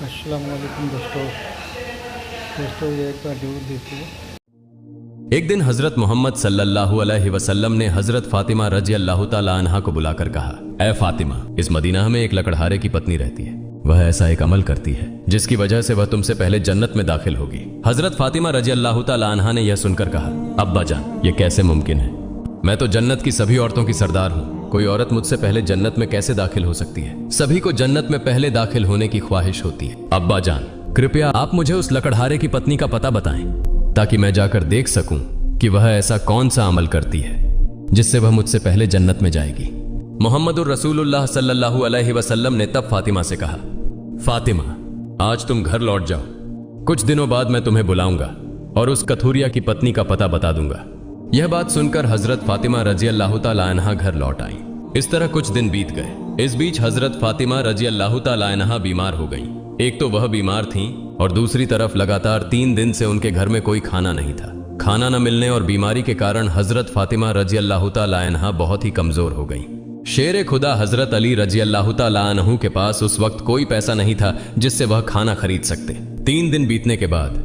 अस्सलाम वालेकुम दोस्तों ये एक बार जरूर देखिए। एक दिन हजरत मोहम्मद सल्लल्लाहु अलैहि वसल्लम ने हजरत फातिमा रजी अल्लाह ताला अन्हा को बुलाकर कहा, ऐ फातिमा, इस मदीना में एक लकड़हारे की पत्नी रहती है। वह ऐसा एक अमल करती है जिसकी वजह से वह तुमसे पहले जन्नत में दाखिल होगी। हजरत फातिमा रजी अल्लाह ताला अन्हा ने यह सुनकर कहा, अब्बा जान, ये कैसे मुमकिन है? मैं तो जन्नत की सभी औरतों की सरदार हूँ। कोई औरत मुझसे पहले जन्नत में कैसे दाखिल हो सकती है? सभी को जन्नत में पहले दाखिल होने की ख्वाहिश होती है। अब्बा जान, कृपया आप मुझे उस लकड़हारे की पत्नी का पता बताएं ताकि मैं जाकर देख सकूं कि वह ऐसा कौन सा अमल करती है जिससे वह मुझसे पहले जन्नत में जाएगी। मोहम्मदुर रसूलुल्लाह सल्लल्लाहु अलैहि वसल्लम ने तब फातिमा से कहा, फातिमा, आज तुम घर लौट जाओ। कुछ दिनों बाद मैं तुम्हें बुलाऊंगा और उस कथूरिया की पत्नी का पता बता दूंगा। यह बात सुनकर हजरत फातिमा रजी अल्लाह ताला अन्हा घर लौट आई। इस तरह कुछ दिन बीत गए। इस बीच हजरत फातिमा रजी अल्लाह ताला अन्हा बीमार हो गईं। एक तो वह बीमार थीं और दूसरी तरफ लगातार 3 दिन से उनके घर में कोई खाना नहीं था। खाना न मिलने और बीमारी के कारण हजरत फातिमा रजी अल्लाह ताला अन्हा बहुत ही कमजोर हो गईं। शेर खुदा हजरत अली रजी अल्लाह ताला अन्हु के पास उस वक्त कोई पैसा नहीं था जिससे वह खाना खरीद सकते। 3 दिन बीतने के बाद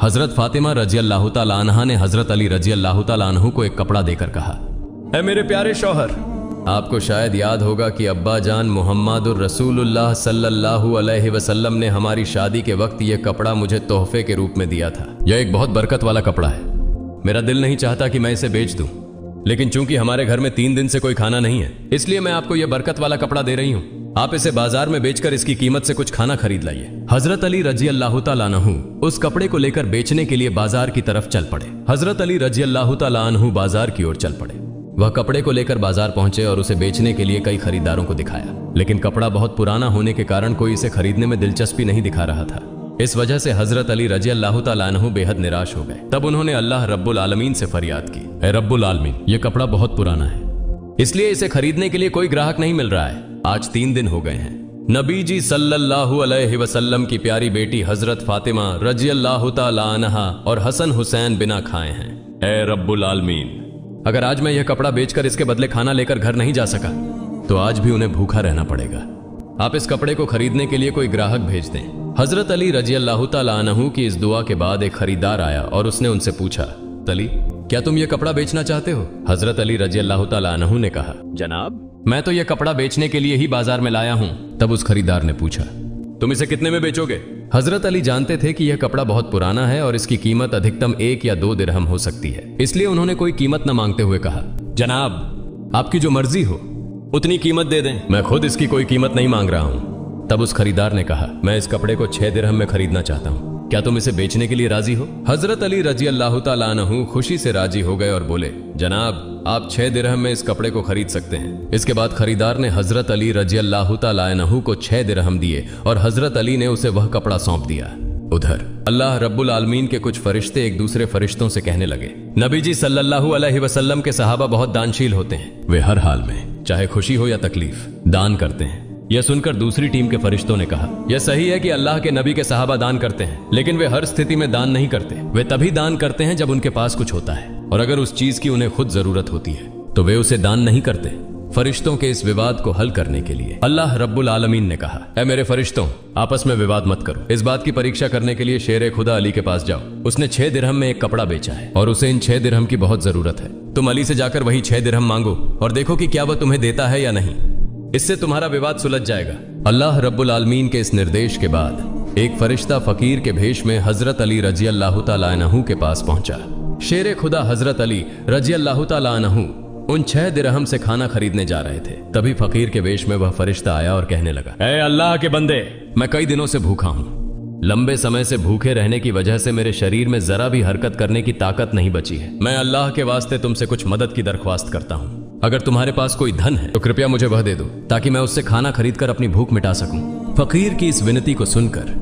हजरत फातिमा रजी अल्लाह ताला अन्हा ने हजरत अली रजी अल्लाह ताला अन्हु को एक कपड़ा देकर कहा, ऐ मेरे प्यारे शौहर, आपको शायद याद होगा कि अब्बा जान मुहम्मदुर रसूलुल्लाह सल्लल्लाहु अलैहि वसल्लम ने हमारी शादी के वक्त यह कपड़ा मुझे तोहफे के रूप में दिया था। यह एक बहुत बरकत वाला कपड़ा है। मेरा दिल नहीं चाहता कि मैं इसे बेच दूं, लेकिन चूंकि हमारे घर में 3 दिन से कोई खाना नहीं है, इसलिए मैं आपको यह बरकत वाला कपड़ा दे रही हूं। आप इसे बाजार में बेचकर इसकी कीमत से कुछ खाना खरीद लाइए। हजरत अली रजी अल्लाह ताला अन्हु उस कपड़े को लेकर बेचने के लिए बाजार की तरफ चल पड़े। हजरत अली रजी अल्लाह ताला अन्हु बाजार की ओर चल पड़े। वह कपड़े को लेकर बाजार पहुंचे और उसे बेचने के लिए कई खरीदारों को दिखाया, लेकिन कपड़ा बहुत पुराना होने के कारण कोई इसे खरीदने में दिलचस्पी नहीं दिखा रहा था। इस वजह से हजरत अली रजी अल्लाह ताला अन्हु बेहद निराश हो गए। तब उन्होंने अल्लाह रब्बुल आलमीन से फरियाद की, ऐ रब्बुल आलमीन, यह कपड़ा बहुत पुराना है, इसलिए इसे खरीदने के लिए कोई ग्राहक नहीं मिल रहा है। आज 3 दिन हो गए हैं। नबी जी सल्लल्लाहु अलैहि वसल्लम की प्यारी बेटी हजरत फातिमा रजी अल्लाह ताला अन्हा और हसन हुसैन बिना खाए हैं। ऐ रब्बुल आलमीन, अगर आज मैं यह कपड़ा बेचकर इसके बदले खाना लेकर घर नहीं जा सका तो आज भी उन्हें भूखा रहना पड़ेगा। आप इस कपड़े को खरीदने के लिए कोई ग्राहक भेज दें। हजरत अली रजी अल्लाह ताला अन्हु की इस दुआ के बाद एक खरीदार आया और उसने उनसे पूछा, तली, क्या तुम यह कपड़ा बेचना चाहते हो? हजरत अली रजी अल्लाह ताला अन्हु ने कहा, जनाब, मैं तो यह कपड़ा बेचने के लिए ही बाजार में लाया हूं। तब उस खरीदार ने पूछा, तुम इसे कितने में बेचोगे? हजरत अली जानते थे कि यह कपड़ा बहुत पुराना है और इसकी कीमत अधिकतम 1 या 2 दिरहम हो सकती है, इसलिए उन्होंने कोई कीमत न मांगते हुए कहा, जनाब, आपकी जो मर्जी हो उतनी कीमत दे दें, मैं खुद इसकी कोई कीमत नहीं मांग रहा हूं। तब उस खरीदार ने कहा, मैं इस कपड़े को 6 दिरहम में खरीदना चाहता हूं, क्या तुम इसे बेचने के लिए राजी हो? हजरत अली रजी अल्लाह ताला अन्हु खुशी से राजी हो गए और बोले, जनाब, आप 6 दिरहम में इस कपड़े को खरीद सकते हैं। इसके बाद खरीदार ने हजरत अली रजी अल्लाह ताला अन्हु को 6 दिरहम दिए और हजरत अली ने उसे वह कपड़ा सौंप दिया। उधर अल्लाह रब्बुल आलमीन के कुछ फरिश्ते एक दूसरे फरिश्तों से कहने लगे, नबी जी सल्लल्लाहु अलैहि वसल्लम के सहाबा बहुत दानशील होते हैं। वे हर हाल में, चाहे खुशी हो या तकलीफ, दान करते हैं। यह सुनकर दूसरी टीम के फरिश्तों ने कहा, यह सही है कि अल्लाह के नबी के सहाबा दान करते हैं, लेकिन वे हर स्थिति में दान नहीं करते। वे तभी दान करते हैं जब उनके पास कुछ होता है, और अगर उस चीज की उन्हें खुद जरूरत होती है तो वे उसे दान नहीं करते। फरिश्तों के इस विवाद को हल करने के लिए अल्लाह रब्बुल आलमीन ने कहा, ऐ मेरे फरिश्तों, आपस में विवाद मत करो। इस बात की परीक्षा करने के लिए शेर खुदा अली के पास जाओ। उसने 6 दिरहम में एक कपड़ा बेचा है और उसे इन 6 दिरहम की बहुत जरूरत है। तुम अली से जाकर वही 6 दिरहम मांगो और देखो कि क्या वह तुम्हें देता है या नहीं। इससे तुम्हारा विवाद सुलझ जाएगा। अल्लाह रब्बुल आलमीन के इस निर्देश के बाद एक फरिश्ता फकीर के भेष में हजरत अली रजी अल्लाह ताला अन्हु के पास पहुंचा। शेर खुदा हजरत अली रजी अल्लाह ताला अन्हु उन 6 दिरहम से खाना खरीदने जा रहे थे। तभी फकीर के वेश में वह फरिश्ता आया और कहने लगा, ऐ अल्लाह के बंदे, मैं कई दिनों से भूखा हूँ। लंबे समय से भूखे रहने की वजह से मेरे शरीर में जरा भी हरकत करने की ताकत नहीं बची है। मैं अल्लाह के वास्ते तुमसे कुछ मदद की दरख्वास्त करता हूँ। अगर तुम्हारे पास कोई धन है तो कृपया मुझे वह दे दो ताकि मैं उससे खाना खरीद कर अपनी भूख मिटा सकूं। फकीर की इस विनती को सुनकर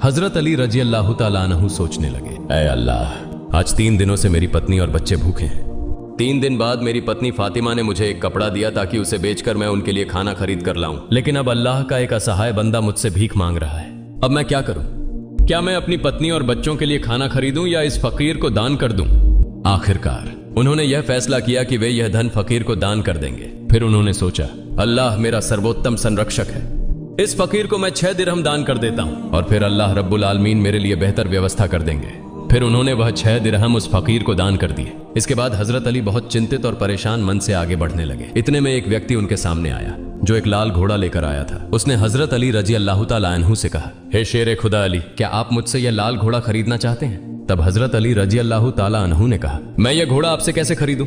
हजरत अली रजी अल्लाह ताला अन्हु सोचने लगे, ऐ अल्लाह, आज 3 दिनों से मेरी पत्नी और बच्चे भूखे हैं। 3 दिन बाद मेरी पत्नी फातिमा ने मुझे एक कपड़ा दिया ताकि उसे बेचकर मैं उनके लिए खाना खरीद कर लाऊं, लेकिन अब अल्लाह का एक असहाय बंदा मुझसे भीख मांग रहा है। अब मैं क्या करूं? क्या मैं अपनी पत्नी और बच्चों के लिए खाना खरीदूं या इस फकीर को दान कर दूं? आखिरकार उन्होंने यह फैसला किया कि वे यह धन फकीर को दान कर देंगे। फिर उन्होंने सोचा, अल्लाह मेरा सर्वोत्तम संरक्षक है, इस फकीर को मैं 6 दिरहम दान कर देता हूं और फिर अल्लाह रब्बुल आलमीन मेरे लिए बेहतर व्यवस्था कर देंगे। फिर उन्होंने वह 6 दिरहम उस फकीर को दान कर दिए। इसके बाद हजरत अली बहुत चिंतित और परेशान मन से आगे बढ़ने लगे। इतने में एक व्यक्ति उनके सामने आया जो एक लाल घोड़ा लेकर आया था। उसने हजरत अली रजी अल्लाह तआला अन्हु से कहा, हे शेर खुदा अली, क्या आप मुझसे यह लाल घोड़ा खरीदना चाहते हैं? तब हजरत अली रजी अल्लाह तआला अन्हु ने कहा, मैं यह घोड़ा आपसे कैसे खरीदूं?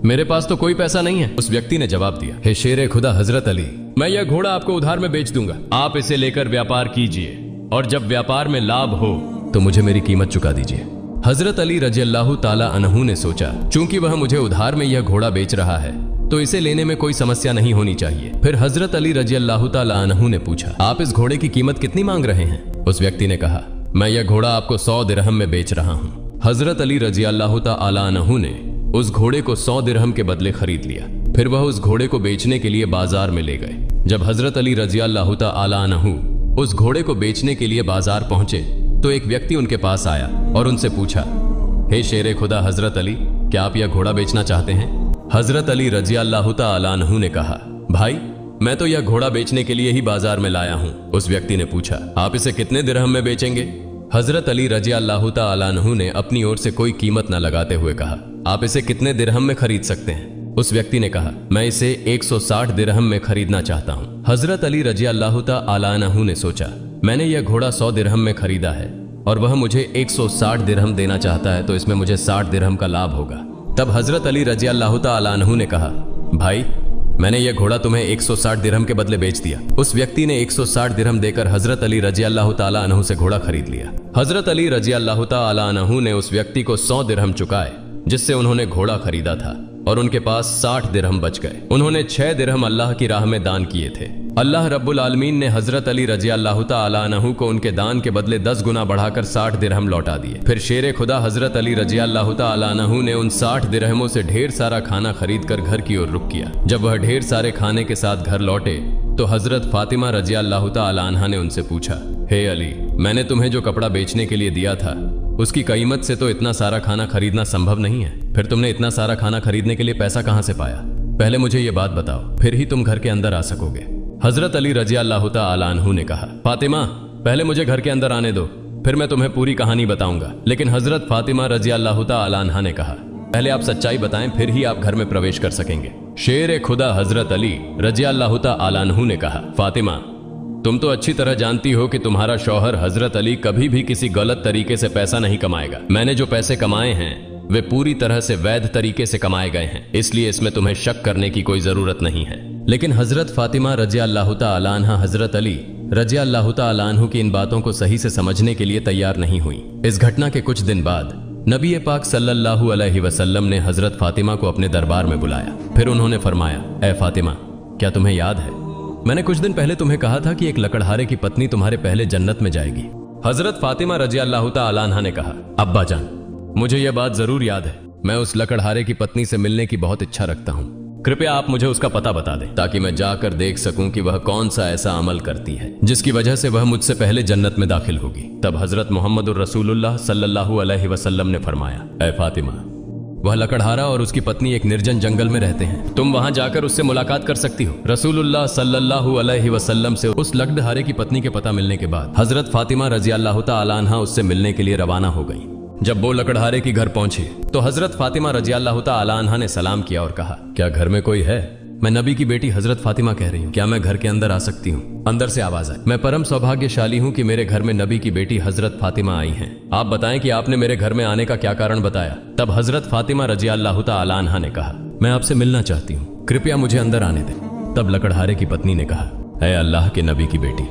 मेरे पास तो कोई पैसा नहीं है। उस व्यक्ति ने जवाब दिया, हे शेर खुदा हजरत अली, मैं यह घोड़ा आपको उधार में बेच दूंगा। आप इसे लेकर व्यापार कीजिए और जब व्यापार में लाभ हो तो मुझे मेरी कीमत चुका दीजिए। हजरत अली रजी अल्लाह तआला अन्हु ने सोचा, चूंकि वह मुझे उधार में यह घोड़ा बेच रहा है तो इसे लेने में कोई समस्या नहीं होनी चाहिए। फिर हजरत अली रजी अल्लाह तआला अन्हु ने पूछा, आप इस घोड़े की कीमत कितनी मांग रहे हैं? उस व्यक्ति ने कहा, मैं यह घोड़ा आपको 100 दिरहम में बेच रहा हूँ। हजरत अली रजी अल्लाह तआला अन्हु ने उस घोड़े को 100 दिरहम के बदले खरीद लिया। फिर वह उस घोड़े को बेचने के लिए बाजार में ले गए। जब हजरत अली रजी अल्लाह तआला अन्हु उस घोड़े को बेचने के लिए बाजार पहुंचे तो एक व्यक्ति उनके पास आया और उनसे पूछा, हे शेर खुदा हजरत अली, क्या आप यह घोड़ा बेचना चाहते हैं? हजरत अली रजी अल्लाह तआला अन्हु ने कहा, भाई मैं तो यह घोड़ा बेचने के लिए ही बाजार में लाया हूं। उस व्यक्ति ने पूछा, आप इसे कितने दिरहम में बेचेंगे? हजरत अली रजी अल्लाह तआला अन्हु ने अपनी ओर से कोई कीमत न लगाते हुए कहा, आप इसे कितने दिरहम में खरीद सकते हैं? उस व्यक्ति ने कहा, मैं इसे 160 दिरहम में खरीदना चाहता हूं। हजरत अली रजी अल्लाह तआला अन्हु ने सोचा, मैंने यह घोड़ा 100 दिरहम में खरीदा है और वह मुझे 160 दिरहम देना चाहता है, तो इसमें मुझे 60 दिरहम का लाभ होगा। तब हजरत अली रजी अल्लाह तआला अन्हु ने कहा, भाई मैंने यह घोड़ा तुम्हें 160 दिरहम के बदले बेच दिया। उस व्यक्ति ने 160 दिरहम देकर हजरत अली रजी अल्लाह तआला अन्हु से घोड़ा खरीद लिया। हजरत अली रजी अल्लाह तआला अन्हु ने उस व्यक्ति को 100 दिरहम चुकाए जिससे उन्होंने घोड़ा खरीदा था और उनके पास 60 दिरहम बच गए। उन्होंने 6 दिरहम अल्लाह की राह में दान किए थे। अल्लाह रब्बुल आलमीन ने हजरत अली रजी अल्लाह तआला अन्हु को उनके दान के बदले 10 गुना बढ़ाकर 60 दिरहम लौटा दिए। फिर शेर खुदा हजरत अली रजी अल्लाह तआला अन्हु ने उन 60 दिरहमों से ढेर सारा खाना खरीद कर घर की ओर रुख किया। जब वह ढेर सारे खाने के साथ घर लौटे तो हजरत फातिमा रजी अल्लाह तआला अन्हा ने उनसे पूछा, हे अली, मैंने तुम्हें जो कपड़ा बेचने के लिए दिया था उसकी कीमत से तो इतना सारा खाना खरीदना संभव नहीं है। फिर तुमने इतना सारा खाना खरीदने के लिए पैसा कहां से पाया? पहले मुझे ये बात बताओ, फिर ही तुम घर के अंदर आ सकोगे। हजरत अली रजी अल्लाह तआला अन्हु ने कहा, फातिमा पहले मुझे घर के अंदर आने दो, फिर मैं तुम्हें पूरी कहानी बताऊंगा। लेकिन हजरत फातिमा रजी अल्लाह तआला अन्हा ने कहा, पहले आप सच्चाई बताएं, फिर ही आप घर में प्रवेश कर सकेंगे। शेर खुदा हजरत अली रजी अल्लाह तआला अन्हु ने कहा, फातिमा तुम तो अच्छी तरह जानती हो कि तुम्हारा शौहर हजरत अली कभी भी किसी गलत तरीके से पैसा नहीं कमाएगा। मैंने जो पैसे कमाए हैं वे पूरी तरह से वैध तरीके से कमाए गए हैं, इसलिए इसमें तुम्हें शक करने की कोई जरूरत नहीं है। लेकिन हजरत फातिमा रजी अल्लाह तआला अन्हा हजरत अली रजी अल्लाह तआला अन्हु की इन बातों को सही से समझने के लिए तैयार नहीं हुई। इस घटना के कुछ दिन बाद नबी पाक सल्लल्लाहु अलैहि वसल्लम ने हजरत फातिमा को अपने दरबार में बुलाया। फिर उन्होंने फरमाया, ए फातिमा, क्या तुम्हें याद है मैंने कुछ दिन पहले तुम्हें कहा था कि एक लकड़हारे की पत्नी तुम्हारे पहले जन्नत में जाएगी? हजरत फातिमा रजी अल्लाह तआला अन्हा ने कहा, अब्बा जान, मुझे यह बात जरूर याद है। मैं उस लकड़हारे की पत्नी से मिलने की बहुत इच्छा रखता हूँ। कृपया आप मुझे उसका पता बता दें ताकि मैं जाकर देख सकूं कि वह कौन सा ऐसा अमल करती है जिसकी वजह से वह मुझसे पहले जन्नत में दाखिल होगी। तब हजरत मोहम्मदुर रसूलुल्लाह सल्लल्लाहु अलैहि वसल्लम ने फरमाया, ए फातिमा, वह लकड़हारा और उसकी पत्नी एक निर्जन जंगल में रहते हैं, तुम वहां जाकर उससे मुलाकात कर सकती हो। रसूलुल्लाह सल्लल्लाहु अलैहि वसल्लम से उस लकड़हारे की पत्नी के पता मिलने के बाद हजरत फातिमा रजी अल्लाह तआला अन्हा उससे मिलने के लिए रवाना हो गई। जब वो लकड़हारे की घर पहुंची तो हजरत फातिमा रजी अल्लाह तआला अन्हा ने सलाम किया और कहा, क्या घर में कोई है? मैं नबी की बेटी हजरत फातिमा कह रही हूँ, क्या मैं घर के अंदर आ सकती हूँ? अंदर से आवाज आई, मैं परम सौभाग्यशाली हूँ कि मेरे घर में नबी की बेटी हजरत फातिमा आई हैं। आप बताएं कि आपने मेरे घर में आने का क्या कारण बताया? तब हजरत फातिमा रजी अल्लाह तआला अन्हा ने कहा, मैं आपसे मिलना चाहती हूँ, कृपया मुझे अंदर आने दें। तब लकड़हारे की पत्नी ने कहा, ऐ अल्लाह के नबी की बेटी,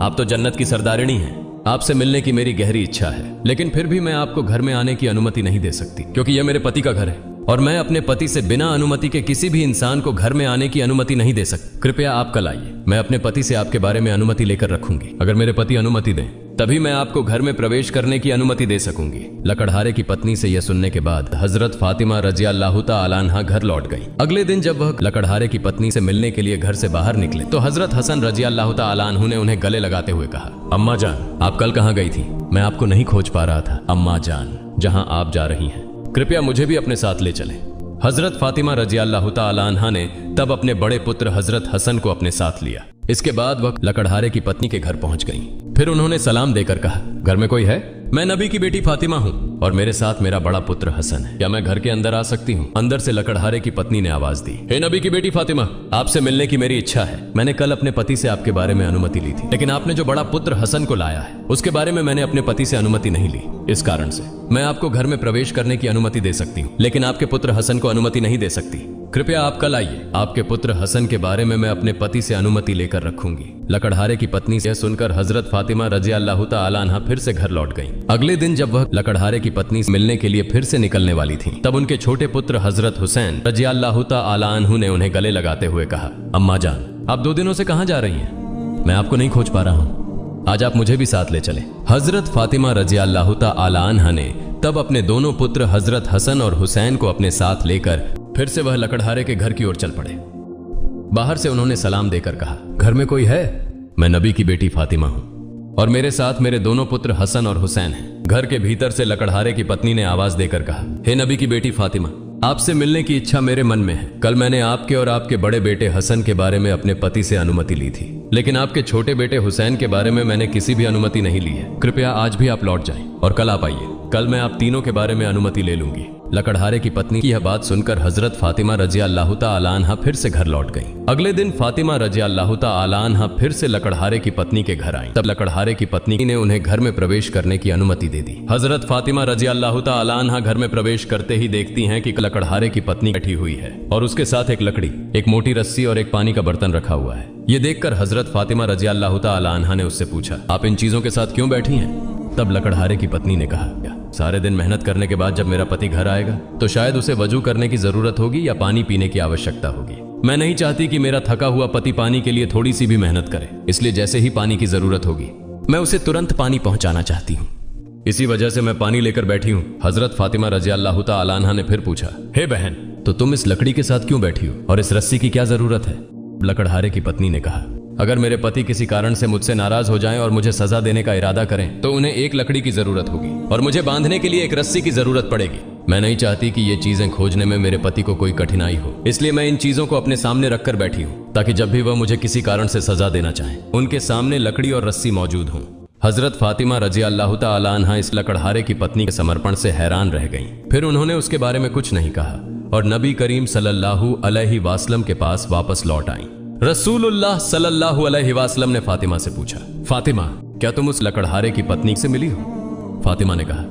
आप तो जन्नत की सरदारिणी हैं, आपसे मिलने की मेरी गहरी इच्छा है, लेकिन फिर भी मैं आपको घर में आने की अनुमति नहीं दे सकती क्योंकि यह मेरे पति का घर है और मैं अपने पति से बिना अनुमति के किसी भी इंसान को घर में आने की अनुमति नहीं दे सकती। कृपया आप कल आइए, मैं अपने पति से आपके बारे में अनुमति लेकर रखूंगी। अगर मेरे पति अनुमति दें तभी मैं आपको घर में प्रवेश करने की अनुमति दे सकूंगी। लकड़हारे की पत्नी से यह सुनने के बाद हजरत फातिमा रजी अल्लाह तआला अन्हा घर लौट गई। अगले दिन जब वह लकड़हारे की पत्नी से मिलने के लिए घर से बाहर निकले तो हजरत हसन रजी अल्लाह तआला अन्हु ने उन्हें गले लगाते हुए कहा, अम्मा जान, आप कल कहाँ गई थी? मैं आपको नहीं खोज पा रहा था। अम्मा जान, जहाँ आप जा रही हैं कृपया मुझे भी अपने साथ ले चलें। हजरत फातिमा रजी अल्लाह तआला अन्हा ने तब अपने बड़े पुत्र हजरत हसन को अपने साथ लिया। इसके बाद वह लकड़हारे की पत्नी के घर पहुंच गईं। फिर उन्होंने सलाम देकर कहा, घर में कोई है? मैं नबी की बेटी फातिमा हूँ और मेरे साथ मेरा बड़ा पुत्र हसन है। क्या मैं घर के अंदर आ सकती हूँ? अंदर से लकड़हारे की पत्नी ने आवाज दी, हे नबी की बेटी फातिमा, आपसे मिलने की मेरी इच्छा है। मैंने कल अपने पति से आपके बारे में अनुमति ली थी, लेकिन आपने जो बड़ा पुत्र हसन को लाया है उसके बारे में मैंने अपने पति से अनुमति नहीं ली। इस कारण से मैं आपको घर में प्रवेश करने की अनुमति दे सकती हूँ, लेकिन आपके पुत्र हसन को अनुमति नहीं दे सकती। कृपया आप कल आइए। आपके पुत्र हसन के बारे में मैं अपने पति से अनुमति लेकर रखूंगी। लकड़हारे की पत्नी से सुनकर हजरत फातिमा रजी अल्लाह तआला अन्हा फिर से घर लौट गईं। अगले दिन जब वह लकड़हारे की पत्नी से मिलने के लिए फिर से निकलने वाली थी, तब उनके छोटे पुत्र हजरत हुसैन रजी अल्लाह तआला अन्हु ने उन्हें गले लगाते हुए कहा, अम्मा जान, आप 2 दिनों से कहां जा रही हैं? मैं आपको नहीं खोज पा रहा हूं, आज आप मुझे भी साथ ले चले। हजरत फातिमा रजी अल्लाह तआला अन्हा ने तब अपने दोनों पुत्र हजरत हसन और हुसैन को अपने साथ लेकर फिर से वह लकड़हारे के घर की ओर चल पड़े। बाहर से उन्होंने सलाम देकर कहा, घर में कोई है? मैं नबी की बेटी फातिमा हूं और मेरे साथ मेरे दोनों पुत्र हसन और हुसैन हैं। घर के भीतर से लकड़हारे की पत्नी ने आवाज देकर कहा, हे नबी की बेटी फातिमा, आपसे मिलने की इच्छा मेरे मन में है। कल मैंने आपके और आपके बड़े बेटे हसन के बारे में अपने पति से अनुमति ली थी, लेकिन आपके छोटे बेटे हुसैन के बारे में मैंने किसी भी अनुमति नहीं ली है। कृपया आज भी आप लौट जाएं और कल आप आइए। कल मैं आप तीनों के बारे में अनुमति ले लूंगी। लकड़हारे की पत्नी की यह बात सुनकर हजरत फातिमा रजी अल्लाह तआला अन्हा फिर से घर लौट गईं। अगले दिन फातिमा रजी अल्लाह तआला अन्हा फिर से लकड़हारे की पत्नी के घर आईं। तब लकड़हारे की पत्नी ने उन्हें घर में प्रवेश करने की अनुमति दे दी। हजरत फातिमा रजी अल्लाह तआला अन्हा घर में प्रवेश करते ही देखती हैं कि लकड़हारे की पत्नी बैठी हुई है और उसके साथ एक लकड़ी, एक मोटी रस्सी और एक पानी का बर्तन रखा हुआ है। ये देखकर हजरत फातिमा रजी अल्लाह तआला अन्हा ने उससे पूछा, आप इन चीजों के साथ क्यों बैठी हैं? तब लकड़हारे की पत्नी ने कहा, सारे दिन मेहनत करने के बाद जब मेरा पति घर आएगा तो शायद उसे वजू करने की जरूरत होगी या पानी पीने की आवश्यकता होगी। मैं नहीं चाहती कि मेरा थका हुआ पति पानी के लिए थोड़ी सी भी मेहनत करे, इसलिए जैसे ही पानी की जरूरत होगी मैं उसे तुरंत पानी पहुंचाना चाहती हूँ। इसी वजह से मैं पानी लेकर बैठी हूँ। हजरत फातिमा रजी अल्लाह तआला अन्हा ने फिर पूछा, हे बहन, तो तुम इस लकड़ी के साथ क्यों बैठी हो और इस रस्सी की क्या जरूरत है? लकड़हारे की पत्नी ने कहा, अगर मेरे पति किसी कारण से मुझसे नाराज हो जाएं और मुझे सजा देने का इरादा करें तो उन्हें एक लकड़ी की जरूरत होगी और मुझे बांधने के लिए एक रस्सी की जरूरत पड़ेगी। मैं नहीं चाहती कि ये चीजें खोजने में मेरे पति को कोई कठिनाई हो, इसलिए मैं इन चीजों को अपने सामने रखकर बैठी हूँ ताकि जब भी वह मुझे किसी कारण से सजा देना चाहें उनके सामने लकड़ी और रस्सी मौजूद हों। हजरत फातिमा रजी अल्लाह तआला अन्हा इस लकड़हारे की पत्नी के समर्पण से हैरान रह गईं। फिर उन्होंने उसके बारे में कुछ नहीं कहा और नबी करीम सल्लल्लाहु अलैहि वसल्लम के पास वापस लौट आईं। रसूलुल्लाह सल्लल्लाहु अलैहि वसल्लम ने फातिमा से पूछा, फातिमा, क्या तुम उस लकड़हारे की पत्नी से मिली हो? फातिमा ने कहा,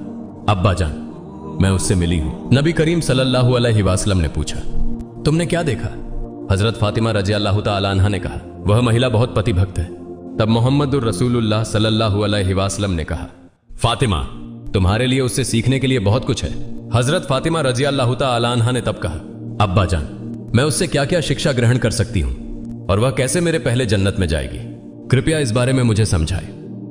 अब्बा जान, मैं उससे मिली हूं। नबी करीम सल्लल्लाहु अलैहि वसल्लम ने पूछा, तुमने क्या देखा? हजरत फातिमा रजी अल्लाह तआला अन्हा ने कहा, वह महिला बहुत पतिभक्त है। तब मोहम्मदुर रसूलुल्लाह सल्लल्लाहु अलैहि वसल्लम ने कहा, फातिमा, तुम्हारे लिए उससे सीखने के लिए बहुत कुछ है। हजरत फातिमा रजी अल्लाह तआला अन्हा ने तब कहा, अब्बा जान, मैं उससे क्या क्या शिक्षा ग्रहण कर सकती हूँ और वह कैसे मेरे पहले जन्नत में जाएगी? कृपया इस बारे में मुझे समझाए।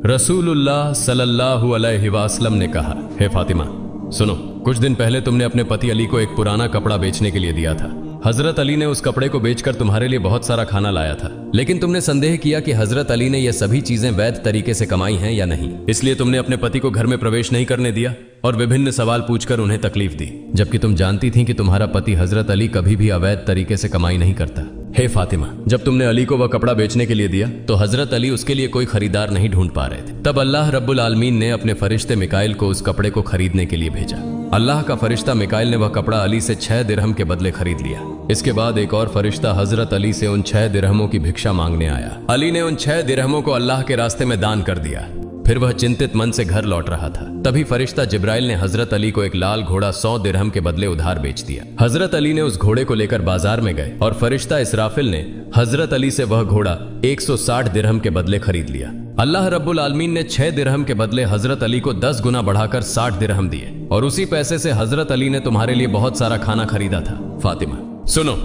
रसूलुल्लाह सल्लल्लाहु अलैहि वसल्लम ने कहा, हे फातिमा, सुनो, कुछ दिन पहले तुमने अपने पति अली को एक पुराना कपड़ा बेचने के लिए दिया था। हजरत अली ने उस कपड़े को बेचकर तुम्हारे लिए बहुत सारा खाना लाया था, लेकिन तुमने संदेह किया कि हजरत अली ने यह सभी चीजें वैध तरीके से कमाई हैं या नहीं, इसलिए तुमने अपने पति को घर में प्रवेश नहीं करने दिया और विभिन्न सवाल पूछकर उन्हें तकलीफ दी, जबकि तुम जानती थी कि तुम्हारा पति हजरत अली कभी भी अवैध तरीके से कमाई नहीं करता। हे फातिमा, जब तुमने अली को वह कपड़ा बेचने के लिए दिया तो हजरत अली उसके लिए कोई खरीदार नहीं ढूंढ पा रहे थे। तब अल्लाह रब्बुल आलमीन ने अपने फरिश्ते मिकाइल को उस कपड़े को खरीदने के लिए भेजा। अल्लाह का फरिश्ता मिकाइल ने वह कपड़ा अली से 6 दिरहम के बदले खरीद लिया। इसके बाद एक और फरिश्ता हजरत अली से उन 6 दिरहमों की भिक्षा मांगने आया। अली ने उन 6 दिरहमों को अल्लाह के रास्ते में दान कर दिया। फिर वह चिंतित मन से घर लौट रहा था। तभी फरिश्ता जिब्राइल ने हजरत अली को एक लाल घोड़ा 100 दिरहम के बदले उधार बेच दिया। हजरत अली ने उस घोड़े को लेकर बाजार में गए और फरिश्ता इसराफिल ने हजरत अली से वह घोड़ा 160 दिरहम के बदले खरीद लिया। अल्लाह रब्बुल आलमीन ने 6 दिरहम के बदले हजरत अली को 10 गुना बढ़ाकर 60 दिरहम दिए और उसी पैसे से हजरत अली ने तुम्हारे लिए बहुत सारा खाना खरीदा था। फातिमा, सुनो,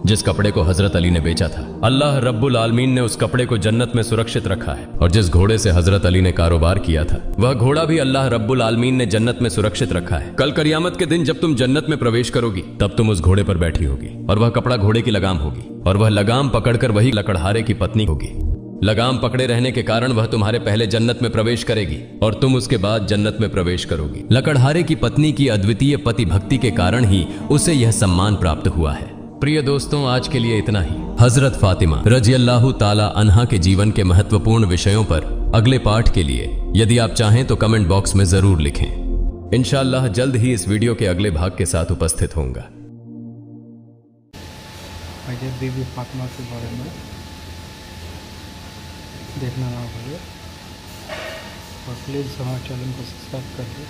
जिस कपड़े को हजरत अली ने बेचा था, अल्लाह रब्बुल आलमीन ने उस कपड़े को जन्नत में सुरक्षित रखा है और जिस घोड़े से हजरत अली ने कारोबार किया था वह घोड़ा भी अल्लाह रब्बुल आलमीन ने जन्नत में सुरक्षित रखा है। कल क़यामत के दिन जब तुम जन्नत में प्रवेश करोगी तब तुम उस घोड़े पर बैठी होगी और वह कपड़ा घोड़े की लगाम होगी और वह लगाम पकड़कर वही लकड़हारे की पत्नी होगी। लगाम पकड़े रहने के कारण वह तुम्हारे पहले जन्नत में प्रवेश करेगी और तुम उसके बाद जन्नत में प्रवेश करोगी। लकड़हारे की पत्नी की अद्वितीय पति भक्ति के कारण ही उसे यह सम्मान प्राप्त हुआ है। प्रिय दोस्तों, आज के लिए इतना ही। हजरत फातिमा रजी अल्लाह ताला अन्हा के जीवन के महत्वपूर्ण विषयों पर अगले पाठ के लिए यदि आप चाहें तो कमेंट बॉक्स में जरूर लिखें। इंशाअल्लाह जल्द ही इस वीडियो के अगले भाग के साथ उपस्थित होऊंगा। हजरत बीबी फातिमा के बारे में देखना ना भूलें और प्लीज़ हमारे चैनल को सब्सक्राइब कर दें।